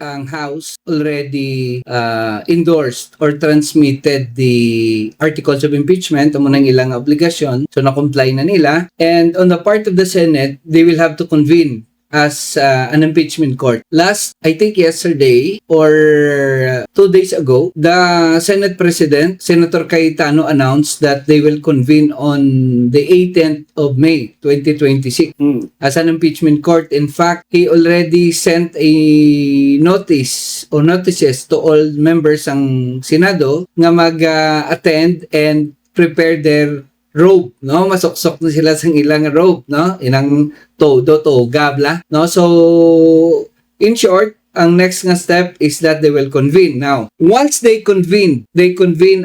Ang House already endorsed or transmitted the articles of impeachment o munang ilang obligasyon. So na-comply na nila. And on the part of the Senate, they will have to convene as an impeachment court. Last, I think yesterday or 2 days ago, the Senate President, Senator Cayetano, announced that they will convene on the 18th of May, 2026 as an impeachment court. In fact, he already sent a notice or notices to all members ng Senado nga mag-attend and prepare their robe, no? Masuksok na sila sa ilang robe, no? Inang todo, gabla, no? So, in short, ang next nga step is that they will convene. Now, once they convene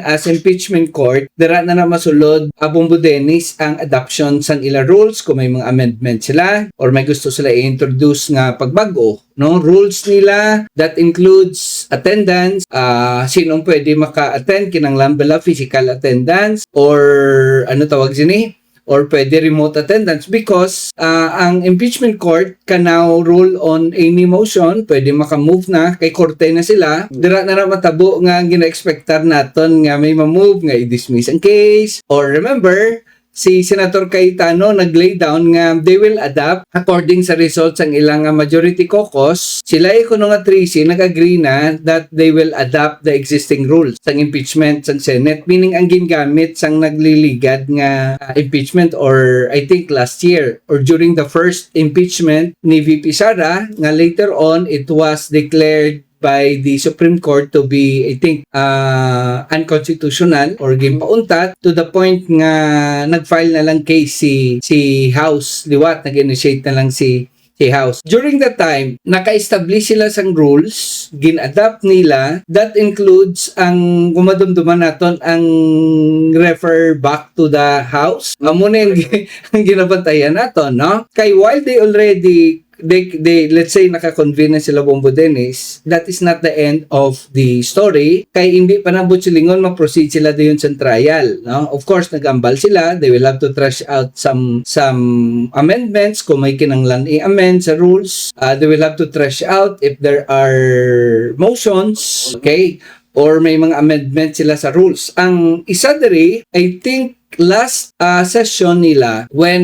as impeachment court, dara na masulod Bongbong Dennis ang adoption sang ila rules kung may mga amendment sila or may gusto sila i-introduce nga pagbago, no? Rules nila that includes attendance, sinong pwede maka-attend kinanglan bala physical attendance or ano tawag sini? Or pwede remote attendance because ang impeachment court can now rule on any motion, pwede makamove na, kay korte na sila, dira na matabo nga gina-expectar naton nga may ma-move nga i-dismiss ang case. Or remember, si Senator Cayetano nag-lay down nga they will adapt according sa results ang ilang majority caucus. Sila kuno nga 3C nag-agree na that they will adapt the existing rules sang impeachment sang Senate, meaning ang gingamit sang nagliligad nga impeachment or I think last year or during the first impeachment ni VP Sara nga later on it was declared by the Supreme Court to be, I think, unconstitutional or gimpauntat to the point nga nag-file na lang case si House, liwat, nag-initiate na lang si House. During that time, naka-establish sila sang rules, gin-adapt nila, that includes ang gumadumduman naton ang refer back to the House. Muna yung ginabantayan naton, no? Kay while they already they let's say naka-convene na sila Bongbong Dennis, that is not the end of the story. Kay hindi pa nabot silingon, ma-proceed sila dayon sa trial, no? Of course, nag-ambal sila, they will have to trash out some amendments kung may kinanglan i-amend sa rules. They will have to trash out if there are motions, okay? Or may mga amendment sila sa rules. Ang isa diri, I think last session nila when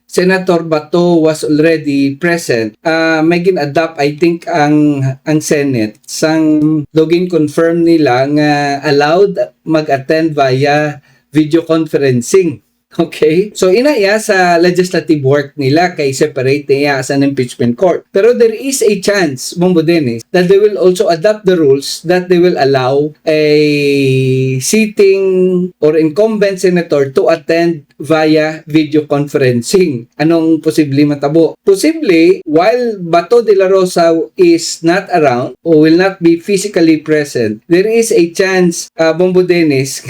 Senator Bato was already present, may gin-adapt I think ang Senate sang login confirm nila nga allowed mag-attend via video conferencing. Okay? So, inaya sa legislative work nila kay separate niya as an impeachment court. Pero there is a chance, Bongbong Dennis, that they will also adopt the rules that they will allow a sitting or incumbent senator to attend via video conferencing. Anong posible matabo? Posible, while Bato de la Rosa is not around or will not be physically present, there is a chance, Bongbong Dennis,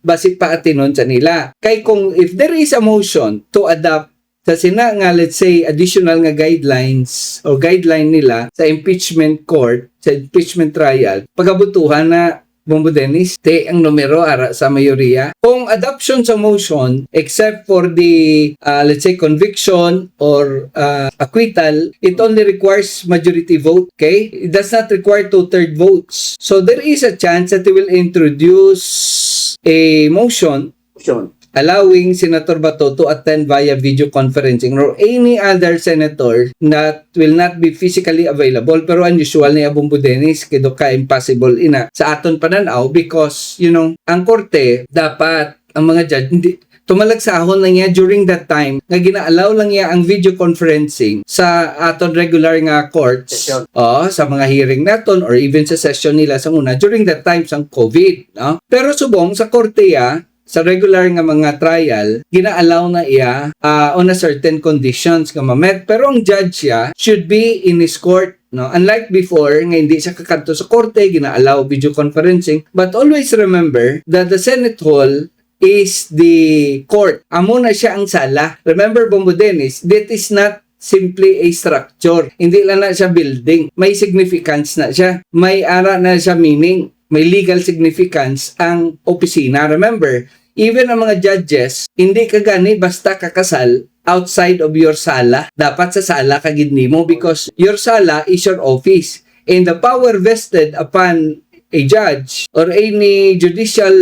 basi pa atinon sa nila. Kay kung if there is a motion to adopt sa sina nga let's say additional nga guidelines or guideline nila sa impeachment court, sa impeachment trial, pagabutuhan na Bongbong Dennis, ang numero ara sa mayoriya. Kung adoption sa motion, except for the, let's say, conviction or acquittal, it only requires majority vote, okay? It does not require 2/3 votes. So there is a chance that they will introduce a motion allowing Senator Bato to attend via video conferencing or any other senator that will not be physically available. Pero unusual ni Bongbong Dennis, kaya ka impossible ina sa aton pananaw because, you know, ang korte, dapat ang mga judge, hindi, tumalagsahon lang niya during that time nga gina-allow lang niya ang video conferencing sa aton regular nga courts sa mga hearing naton or even sa session nila sa una during that time sa COVID, no? Pero subong sa korte sa regular nga mga trial, gina-allow na iya on a certain conditions nga ma-met. Pero ang judge should be in his court, no? Unlike before, nga hindi siya kakanto sa korte, gina-allow video conferencing. But always remember that the Senate Hall is the court. Amo na siya ang sala. Remember, Bongbong Dennis, that is not simply a structure. Hindi lang na siya building. May significance na siya. May ara na siya meaning. May legal significance ang opisina. Remember, even ang mga judges, hindi ka gani basta kakasal outside of your sala. Dapat sa sala ka gid nimo because your sala is your office. And the power vested upon a judge or any judicial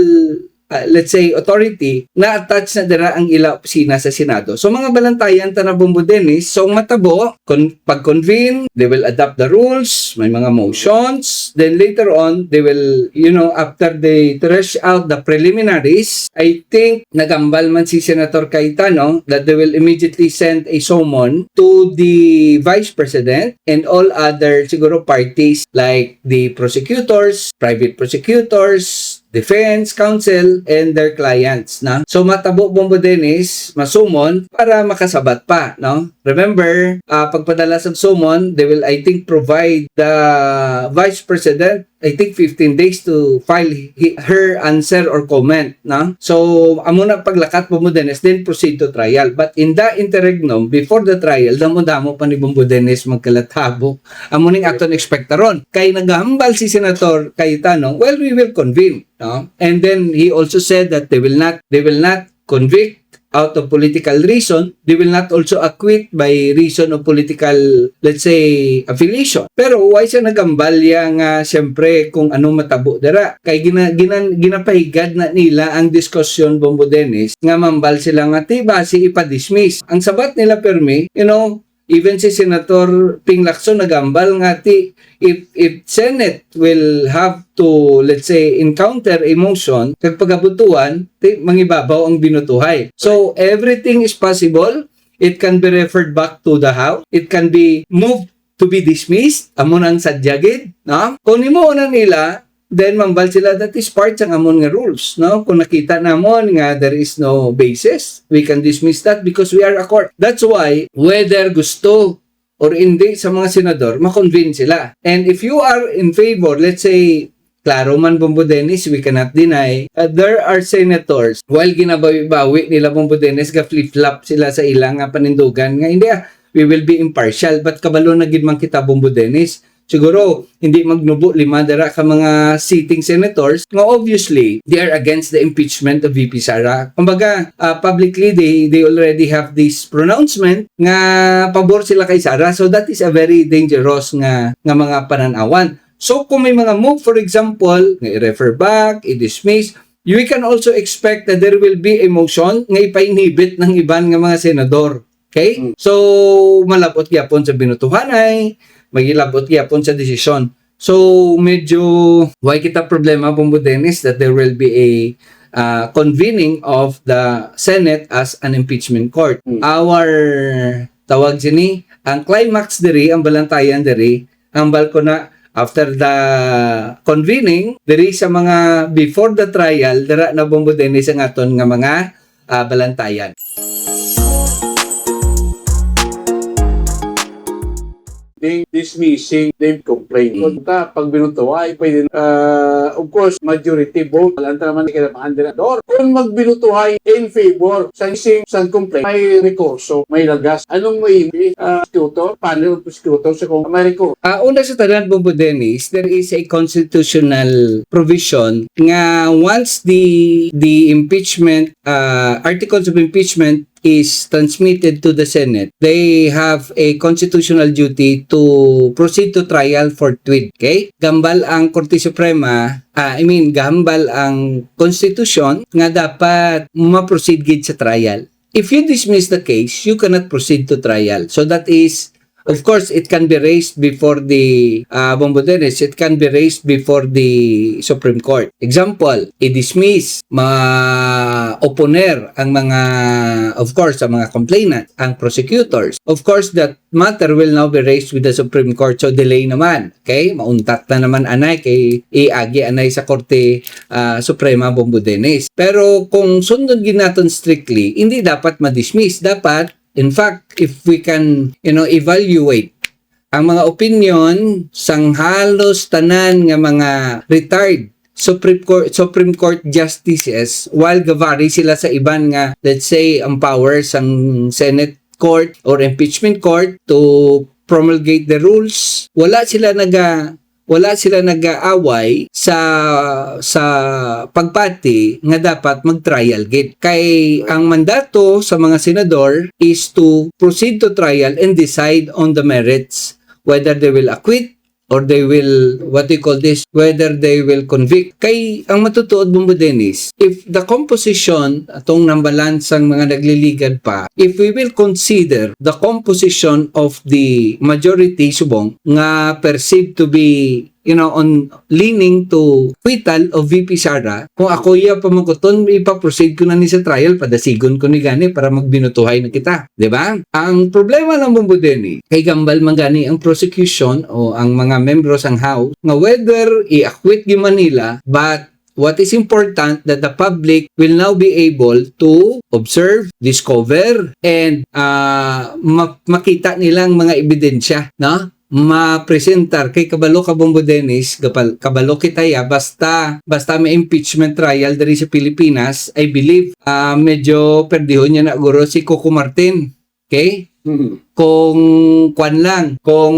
let's say authority na attach na dira ang ila opisina sa Senado. So mga balantayan ta na Bombo Dennis, so matabo pag-convene, they will adopt the rules, may mga motions, then later on they will, after they thresh out the preliminaries, I think nagambal man si Senator Cayetano that they will immediately send a summon to the Vice President and all other siguro parties like the prosecutors, private prosecutors, defense counsel, and their clients, no? So, matabo Bombo Dennis, masumon para makasabat pa, no? Remember, pagpadala sa summon, they will, I think, provide the Vice President, I think, 15 days to file her answer or comment, no? So, amo na paglakat Bombo Dennis, then proceed to trial. But in the interregnum, before the trial, damo-damo pa ni Bombo Dennis magkalatabo. Amo ning aton expectaron. Kay nagahambal si Senator Cayetano, well, we will convene. No? And then he also said that they will not convict out of political reason. They will not also acquit by reason of political, let's say, affiliation. Pero why siya nagambal nga siyempre kung ano matabo dara. Kay ginapahigad na nila ang diskusyon Bombo Dennis nga mambal sila nga basi ipa-dismiss. Ang sabat nila permi, even si Senator Ping Lacson nagambal nga if Senate will have to, let's say, encounter a motion kag pagabutuan, mangibabaw ang binutuhay. So everything is possible. It can be referred back to the House. It can be moved to be dismissed. Amo nang sadyagid, no? Kung nimo na nila, then mambal sila that is part ng amon nga rules, no? Kung nakita namon nga there is no basis, we can dismiss that because we are a court. That's why whether gusto or hindi sa mga senador, makonvince sila. And if you are in favor, let's say klaro man Bombo Dennis, we cannot deny there are senators while ginabawi-bawi nila Bombo Dennis ga flip-flop sila sa ilang panindugan nga hindi we will be impartial, but kabalo na gid man kita Bombo Dennis. Siguro, hindi magnubo lima dara ka mga sitting senators nga obviously, they are against the impeachment of VP Sara. Kumbaga, publicly, they already have this pronouncement nga pabor sila kay Sara. So that is a very dangerous nga mga pananawan. So kung may mga move, for example, nga i-refer back, i-dismiss, you can also expect that there will be a motion nga ipa-inhibit ng iban nga mga senador. Okay? So, malapot gyapon sa binutuhanay, magilabot gyapon sa desisyon. So, medyo why kita problema Bombo Dennis that there will be a convening of the Senate as an impeachment court. Our tawag sini, ang climax diri, ang balantayan diri, ang balkona after the convening, diri sa mga before the trial, dira na Bombo Dennis ang aton nga mga balantayan. Dismissing name complaint. Pag binutuhay, pwede of course, majority vote. Alanta naman kaya mga kung magbinutuhay in favor sa ising sa complaint, may rekurso, may lagas. Anong may prosecutor? Panel of prosecutor sa kung may rekurso? Una sa tanan Bombo Dennis, there is a constitutional provision nga once the impeachment, articles of impeachment is transmitted to the Senate, they have a constitutional duty to proceed to trial forthwith. Okay? Gambal ang Korte Suprema, gambal ang Constitution nga dapat ma-proceed gid sa trial. If you dismiss the case, you cannot proceed to trial. So that is, of course, it can be raised before the Bombo Dennis, it can be raised before the Supreme Court. Example, i-dismiss, ma-opponer ang mga, of course, ang mga complainant, ang prosecutors. Of course, that matter will now be raised with the Supreme Court, so delay naman. Okay? Mauntat na naman anay kay iagi anay sa Korte Suprema Bombo Dennis. Pero kung sundon ginaton strictly, hindi dapat ma-dismiss. Dapat in fact, if we can, evaluate ang mga opinion sang halos tanan nga mga retired Supreme Court justices while gavari sila sa iban nga, let's say, ang powers ang Senate Court or Impeachment Court to promulgate the rules, wala sila wala sila nag-aaway sa pagpati nga dapat mag-trial gid. Kay ang mandato sa mga senador is to proceed to trial and decide on the merits, whether they will acquit or they will, what do you call this, whether they will convict. Kay ang matutuod mo Dennis, if the composition, atong nambalansang mga nagliligan pa, if we will consider the composition of the majority subong nga perceived to be on leaning to acquittal of VP Sara, kung ako iya pamaguton, ipaproceed ko na ni sa trial, padasigon ko ni gani para magbinutuhay na kita. Diba? Ang problema ng Bombodeni, kay gambal man gani ang prosecution o ang mga membros ng House, nga whether i-acquit gi Manila, but what is important that the public will now be able to observe, discover, and makita nilang mga ebidensya, no? Ma-presentar kay kabalo ka Bombo Dennis, kabalo kitaya basta may impeachment trial diri sa Pilipinas. I believe medyo perdihon niya na guro si Coco Martin. Okay? Kung kung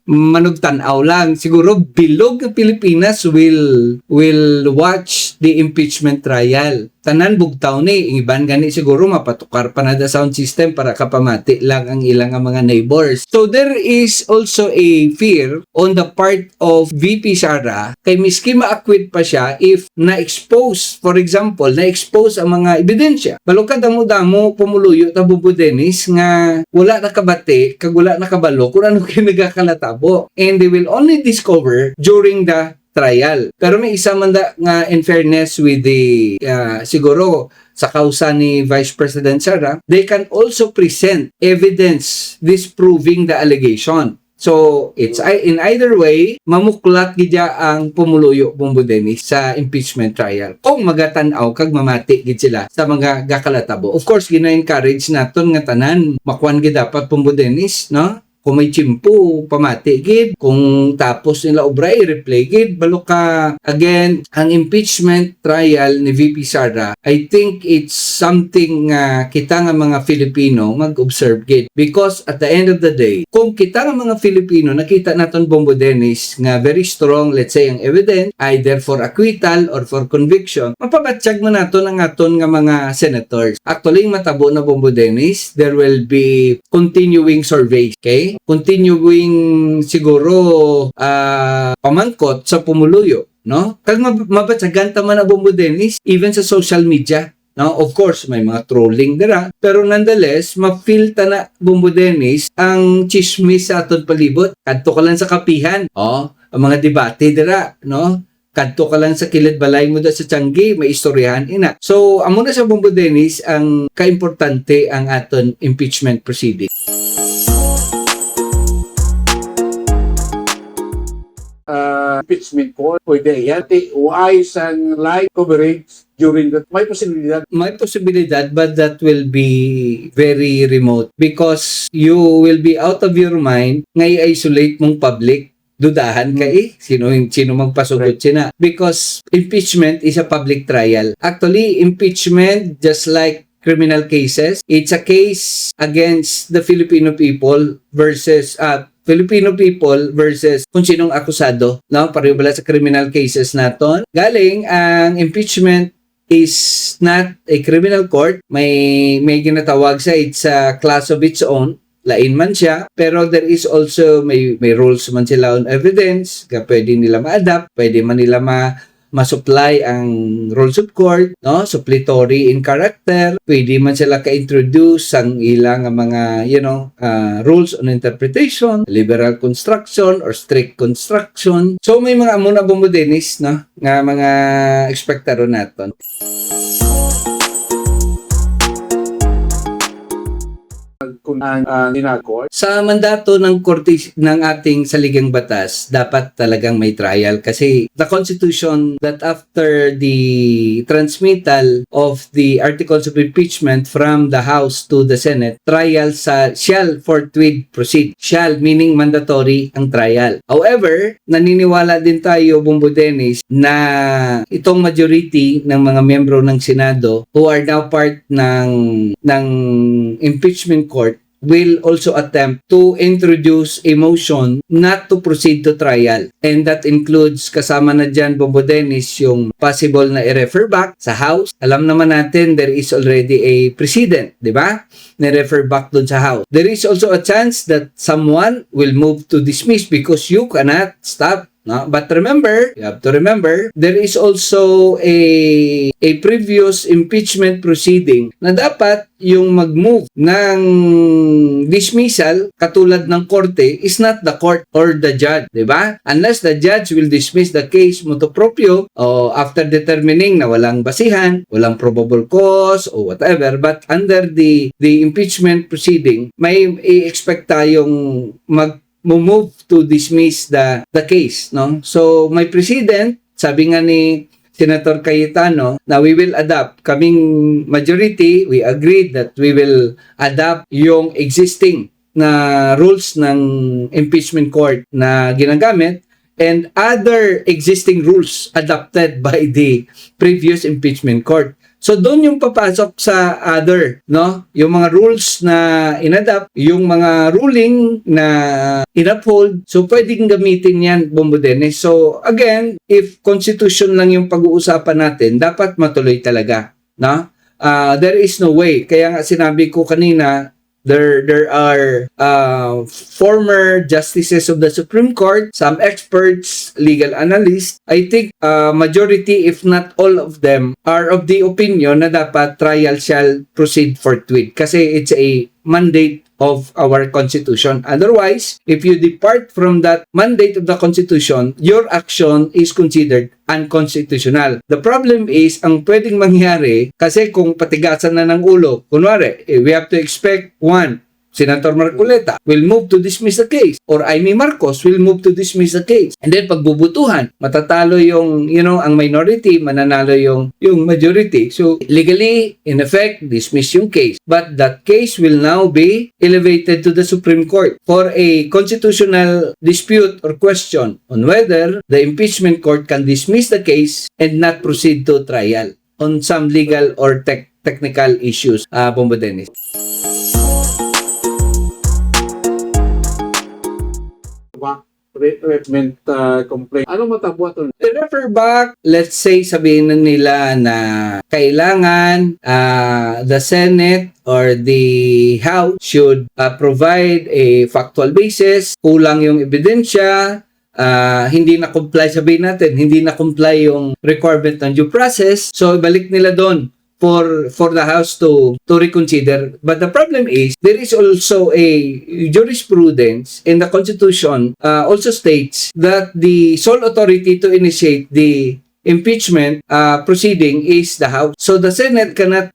manugtanaw lang, siguro bilog ng Pilipinas will watch the impeachment trial. Tanan bugtaw ni, iban gani siguro mapatukar pa na da sound system para kapamati lang ang ilang mga neighbors. So there is also a fear on the part of VP Sara kay miski ma-acquit pa siya if na-expose, for example, na-expose ang mga ebidensya. Balukad damo pumuluyo ta Bubo Dennis nga wala nakabati, kag wala nakabalo kung ano kinagakalatabo. And they will only discover during the trial. Pero may isa man nga in fairness with the siguro sa kausa ni Vice President Sara, they can also present evidence disproving the allegation. So, it's in either way, mamuklat gidya ang pumuluyo Bombo Dennis sa impeachment trial. Kung magatanaw kag mamati gid sila sa mga gakalatabo. Of course, gina-encourage naton nga tanan makuan gid dapat Bombo Dennis, no? Kung may chimpo, pamati gid. Kung tapos nila obra, i-replay gid. Balo ka, again, ang impeachment trial ni VP Sara, I think it's something kita nga mga Filipino mag-observe gid. Because at the end of the day, kung kita nga mga Filipino, nakita naton Bombo Dennis nga very strong, let's say, ang evidence, either for acquittal or for conviction, mapabatsyag mo naton ang aton nga mga senators. Actually, matabo na Bombo Dennis, there will be continuing surveys, okay? Continuing siguro pamangkot sa pumuluyo, no? Kag mabatsagan ta man ang Bombo Dennis even sa social media, no? Of course may mga trolling dira, pero nonetheless ma-feel ta na Bombo Dennis ang chismis sa aton palibot. Kadto ka lang sa kapihan, ang mga debate dira, no? Kadto ka lang sa kilid balay mo da sa Tiangge, may istoryahan ina. So amo na sa Bombo Dennis ang kaimportante ang aton impeachment proceeding. Impeachment court, pwede yan. Wise and live coverage during that. May posibilidad. May posibilidad, but that will be very remote because you will be out of your mind nga i-isolate mong public. Dudahan ka sino magpasugod sina. Because impeachment is a public trial. Actually, impeachment, just like criminal cases, it's a case against the Filipino people versus kung sinong akusado, no? Pareho bala sa criminal cases naton. Galing ang impeachment is not a criminal court. May ginatawag sa it's a class of its own. Lain man siya, pero there is also may rules man sila on evidence, kaya pwede nila ma-adapt, pwede man nila ma-supply ang rules of court, no? Suppletory in character, pwede man sila ka-introduce ang ilang mga, rules on interpretation, liberal construction or strict construction. So may mga amuna Bombo Dennis, no? Nga mga ekspektaro naton. Kung ang dinakor. Sa mandato ng korte ng ating saligang batas, dapat talagang may trial kasi the Constitution that after the transmittal of the articles of impeachment from the House to the Senate, trial shall forthwith proceed. Shall meaning mandatory ang trial. However, naniniwala din tayo, Bombo Dennis, na itong majority ng mga miyembro ng Senado who are now part ng impeachment court will also attempt to introduce a motion not to proceed to trial. And that includes, kasama na dyan, Bombo Dennis, yung possible na i-refer back sa House. Alam naman natin, there is already a precedent, di ba? Na-refer back dun sa House. There is also a chance that someone will move to dismiss because you cannot stop. No? But remember, you have to remember, there is also a previous impeachment proceeding na dapat yung mag-move ng dismissal katulad ng korte is not the court or the judge, di ba? Unless the judge will dismiss the case motu proprio o after determining na walang basihan, walang probable cause o whatever, but under the impeachment proceeding, may i-expect tayong move to dismiss the case, no? So, may precedent, sabi nga ni Senator Cayetano, na we will adopt, kaming majority, we agreed that we will adopt yung existing na rules ng impeachment court na ginagamit and other existing rules adopted by the previous impeachment court. So doon yung papasok sa other, no? Yung mga rules na inadapt, yung mga ruling na inuphold, so pwedeng gamitin yan, Bombo Dennis. So again, if constitution lang yung pag-uusapan natin, dapat matuloy talaga, no? There is no way. Kaya nga sinabi ko kanina, there are former justices of the Supreme Court, some experts, legal analysts. I think majority, if not all of them, are of the opinion na dapat trial shall proceed forthwith kasi it's a mandate of our Constitution. Otherwise, if you depart from that mandate of the Constitution, your action is considered unconstitutional. The problem is, ang pwedeng mangyari, kasi kung patigasan na ng ulo, kunwari, we have to expect one, Senator Marcoleta will move to dismiss the case or Amy Marcos will move to dismiss the case. And then pagbubutuhan, matatalo yung, ang minority, mananalo yung majority. So legally, in effect, dismiss yung case. But that case will now be elevated to the Supreme Court for a constitutional dispute or question on whether the impeachment court can dismiss the case and not proceed to trial on some legal or technical issues. Bombo Dennis. Recommend complaint. Ano matabo ito? Refer back, let's say sabihin na nila na kailangan the Senate or the House should provide a factual basis, kulang yung ebidensya, hindi na comply, sabihin natin, hindi na comply yung requirement ng due process, so ibalik nila doon for the House to reconsider. But the problem is, there is also a jurisprudence in the Constitution also states that the sole authority to initiate the impeachment proceeding is the House. So the Senate cannot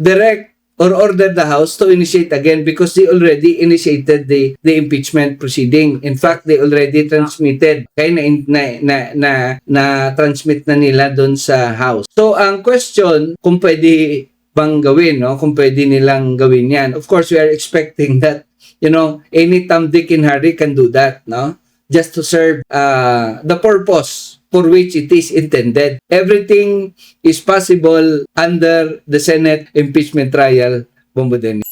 direct or order the House to initiate again because they already initiated the impeachment proceeding. In fact, they already transmitted. Kaya na-transmit na nila doon sa House. So, ang question, kung pwede bang gawin, no? Kung pwede nilang gawin yan. Of course, we are expecting that, any Tom, Dick, and Harry can do that, no? Just to serve the purpose for which it is intended. Everything is possible under the Senate impeachment trial, Bombo Dennis.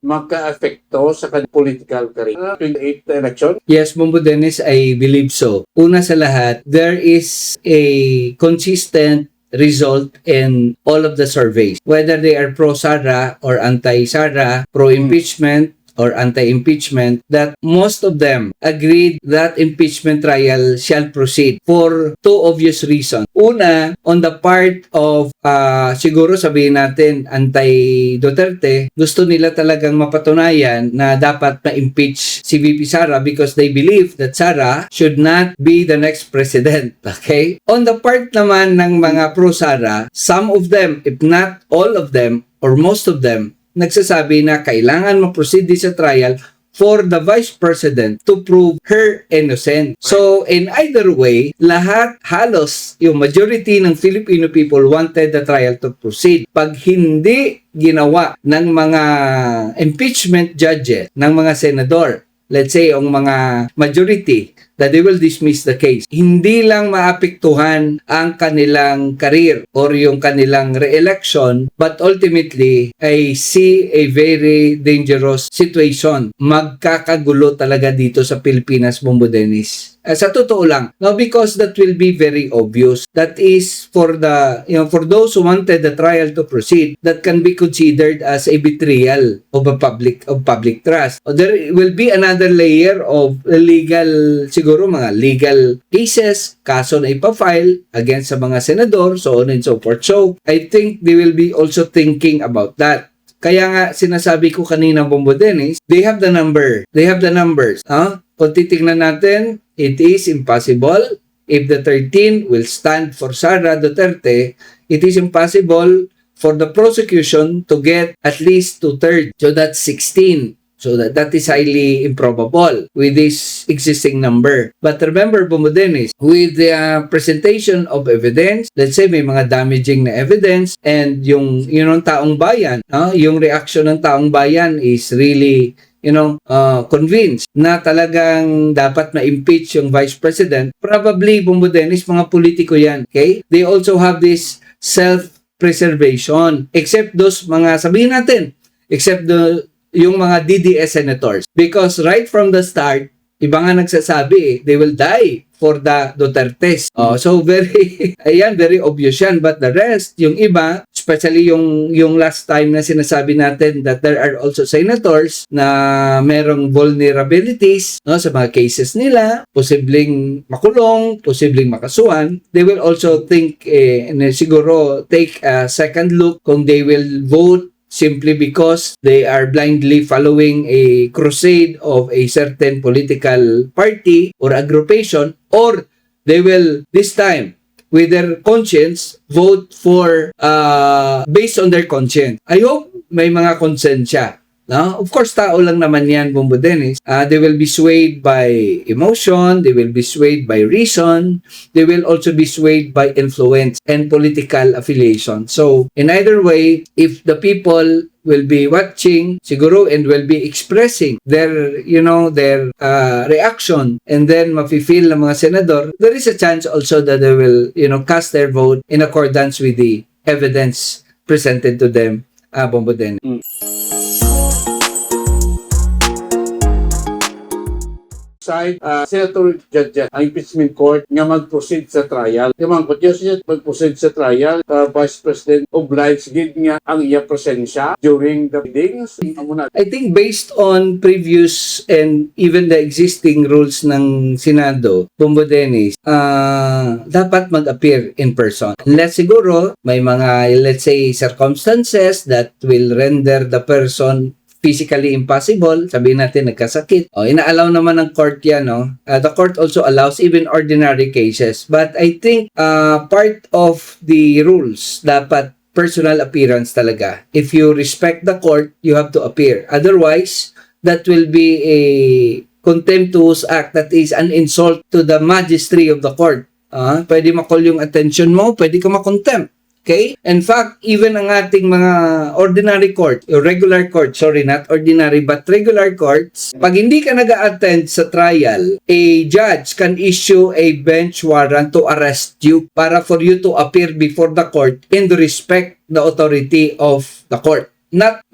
Magka-affecto sa kanyang political career. 28th election? Yes, Bombo Dennis, I believe so. Una sa lahat, there is a consistent result in all of the surveys. Whether they are pro-Sara or anti-Sara, pro-impeachment, or anti-impeachment, that most of them agreed that impeachment trial shall proceed for two obvious reasons. Una, on the part of, siguro sabihin natin, anti-Duterte, gusto nila talagang mapatunayan na dapat ma-impeach si VP Sara because they believe that Sara should not be the next president. Okay? On the part naman ng mga pro-Sara, some of them, if not all of them, or most of them, nagsasabi na kailangan ma-proceed sa trial for the Vice President to prove her innocent. So, in either way, lahat, halos, yung majority ng Filipino people wanted the trial to proceed. Pag hindi ginawa ng mga impeachment judges, ng mga senador, let's say, ang mga majority, that they will dismiss the case. Hindi lang maapektuhan ang kanilang career or yung kanilang re-election, but ultimately, I see a very dangerous situation. Magkakagulo talaga dito sa Pilipinas, Bombo Dennis. Sa totoo lang. Now, because that will be very obvious. That is for for those who wanted the trial to proceed, that can be considered as a betrayal of public trust. There will be another layer of siguro mga legal cases, kaso na ipafile against sa mga senador, so on and so forth. So, I think they will be also thinking about that. Kaya nga, sinasabi ko kanina, Bombo Dennis, they have the number. They have the numbers. Kung titignan natin, it is impossible. If the 13 will stand for Sara Duterte, it is impossible for the prosecution to get at least 2/3. So that's 16. So that is highly improbable with this existing number. But remember, Bombo Dennis, with the presentation of evidence, let's say may mga damaging na evidence, and yung taong bayan, yung reaction ng taong bayan is really convinced na talagang dapat ma-impeach yung Vice President, probably, Bombo Dennis, mga politiko yan, okay? They also have this self-preservation, except those mga, sabihin natin, except yung mga DDS senators. Because right from the start, iba nga nagsasabi, they will die for the Dutertes. So very obvious yan. But the rest, yung iba, especially yung last time na sinasabi natin that there are also senators na merong vulnerabilities sa mga cases nila, posibleng makulong, posibleng makasuhan, they will also think, siguro take a second look kung they will vote simply because they are blindly following a crusade of a certain political party or aggregation, or they will, this time, with their conscience, vote for, based on their conscience. I hope may mga konsensya. No? Of course, tao lang naman yan, Bombo Dennis. They will be swayed by emotion, they will be swayed by reason, they will also be swayed by influence and political affiliation. So, in either way, if the people will be watching, siguro, and will be expressing their reaction, and then mafe-feel ng mga senador, there is a chance also that they will, cast their vote in accordance with the evidence presented to them, Bombo Dennis. Side, Senator Judge, ang impeachment court nga mag-proceed sa trial. Yung mga kutyos niya mag-proceed sa trial, Vice President obliged gid nga ang iya presensya during the meetings. I think based on previous and even the existing rules ng Senado, Bombo Dennis, dapat mag-appear in person. Unless siguro may mga, let's say, circumstances that will render the person physically impossible, sabihin natin nagkasakit. Ina-allow naman ng court yan, no? The court also allows even ordinary cases. But I think part of the rules, dapat personal appearance talaga. If you respect the court, you have to appear. Otherwise, that will be a contemptuous act, that is an insult to the majesty of the court. Pwede ma-call yung attention mo, pwede ka ma-contempt. Okay? In fact, even ang ating mga ordinary court, regular court, sorry, not ordinary, but regular courts, pag hindi ka nag-attend sa trial, a judge can issue a bench warrant to arrest you para for you to appear before the court in the respect the authority of the court. Not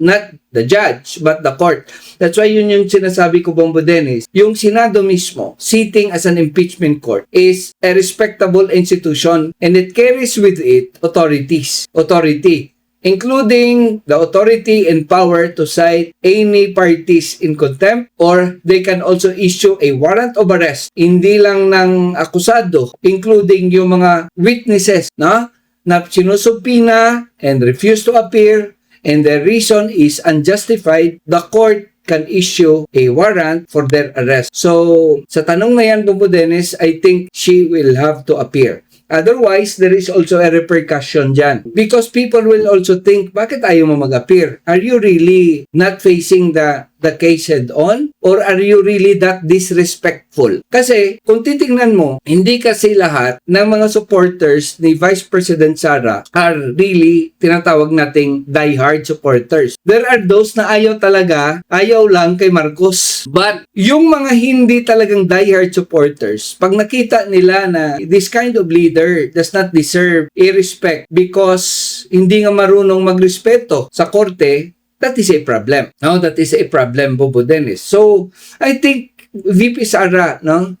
the judge, but the court. That's why yun yung sinasabi ko, Bombo Dennis. Yung Senado mismo, sitting as an impeachment court, is a respectable institution, and it carries with it authority, including the authority and power to cite any parties in contempt, or they can also issue a warrant of arrest. Hindi lang ng akusado, including yung mga witnesses na sinusubpina and refuse to appear, and the reason is unjustified, the court can issue a warrant for their arrest. So, sa tanong na yan, Bombo Dennis, I think she will have to appear. Otherwise, there is also a repercussion dyan. Because people will also think, bakit ayaw mo mag-appear? Are you really not facing the the case head on? Or are you really that disrespectful? Kasi kung titingnan mo, hindi kasi lahat ng mga supporters ni Vice President Sara are really tinatawag nating diehard supporters. There are those na ayaw talaga, ayaw lang kay Marcos. But yung mga hindi talagang diehard supporters, pag nakita nila na this kind of leader does not deserve respect because hindi nga marunong magrespeto sa korte, that is a problem. No, that is a problem, Bobo Dennis. So, I think VP Sara, no,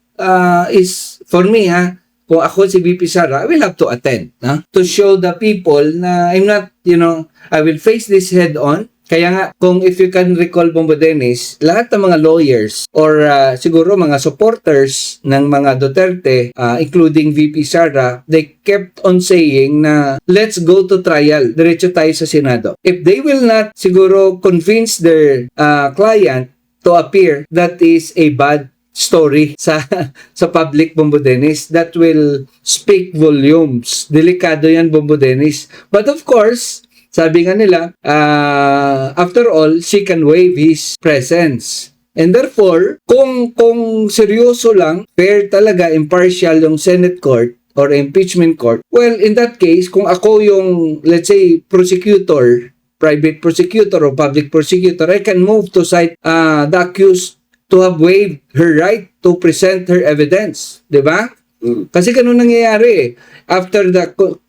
is for me, kung ako si VP Sara, I will have to attend, no, to show the people na I'm not, I will face this head on. Kaya nga, kung if you can recall, Bombo Dennis, lahat ng mga lawyers or siguro mga supporters ng mga Duterte, including VP Sara, they kept on saying na let's go to trial, diretso tayo sa Senado. If they will not siguro convince their client to appear, that is a bad story sa public, Bombo Dennis. That will speak volumes. Delikado yan, Bombo Dennis. But of course, sabi nga nila, after all, she can waive his presence. And therefore, kung seryoso lang, fair talaga, impartial yung Senate Court or impeachment court, well, in that case, kung ako yung, let's say, prosecutor, private prosecutor or public prosecutor, I can move to cite the accused to have waived her right to present her evidence. Diba? Kasi ganun nangyayari. After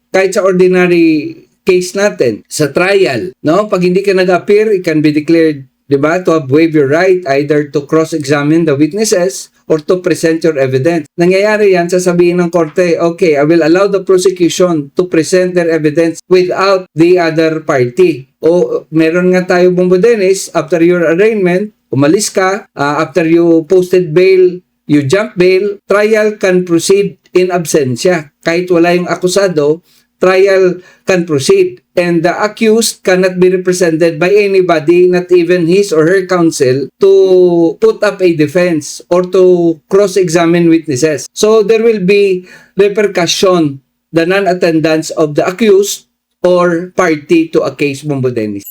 kahit sa ordinary case natin sa trial, no, pag hindi ka nag-appear, it can be declared, di ba, to have waived your right either to cross-examine the witnesses or to present your evidence. Nangyayari yan, sasabihin ng korte, okay, I will allow the prosecution to present their evidence without the other party. O meron nga tayo, Bombo Dennis, after your arraignment, umalis ka, after you posted bail, you jump bail, trial can proceed in absentia. Kahit wala yung akusado, trial can proceed, and the accused cannot be represented by anybody, not even his or her counsel, to put up a defense or to cross-examine witnesses. So there will be repercussion, the non-attendance of the accused or party to a case, Bombo Dennis.